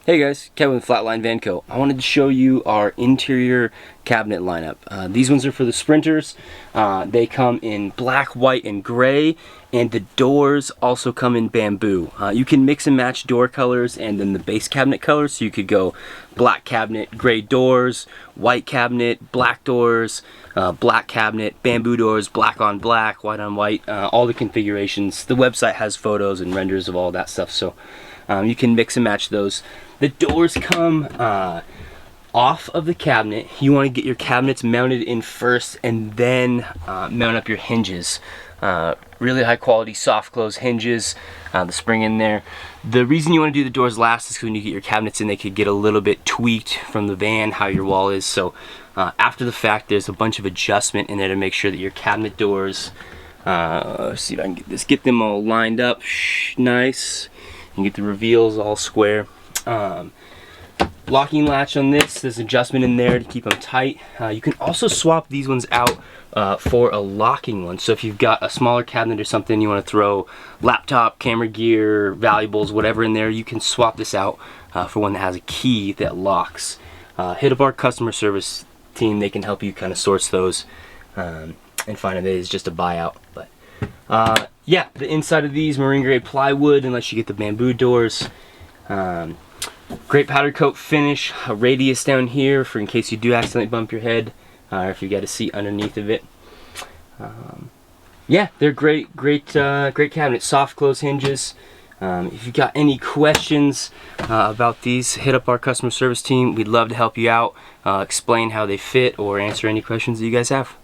Hey guys, Kevin with Flatline Van Co. I wanted to show you our interior cabinet lineup. These ones are for the Sprinters. They come in black, white, and gray, and the doors also come in bamboo. You can mix and match door colors and then the base cabinet colors, so you could go black cabinet, gray doors, white cabinet, black doors, black cabinet, bamboo doors, black on black, white on white, all the configurations. The website has photos and renders of all that stuff, so you can mix and match those. The doors come off of the cabinet. You want to get your cabinets mounted in first and then mount up your hinges. Really high quality soft close hinges, the spring in there. The reason you want to do the doors last is because when you get your cabinets in, they could get a little bit tweaked from the van, how your wall is. So after the fact, there's a bunch of adjustment in there to make sure that your cabinet doors, let's see if I can get them all lined up nice, and get the reveals all square. Locking latch on this, there's adjustment in there to keep them tight. You can also swap these ones out for a locking one. So if you've got a smaller cabinet or something, you want to throw laptop, camera gear, valuables, whatever in there, you can swap this out for one that has a key that locks. Hit up our customer service team. They can help you kind of source those and find it is just a buyout. But yeah, the inside of these marine grade plywood, unless you get the bamboo doors. Great powder coat finish, a radius down here for in case you do accidentally bump your head, or if you got a seat underneath of it. Yeah, they're great cabinets, soft close hinges. If you've got any questions about these, hit up our customer service team. We'd love to help you out, explain how they fit, or answer any questions that you guys have.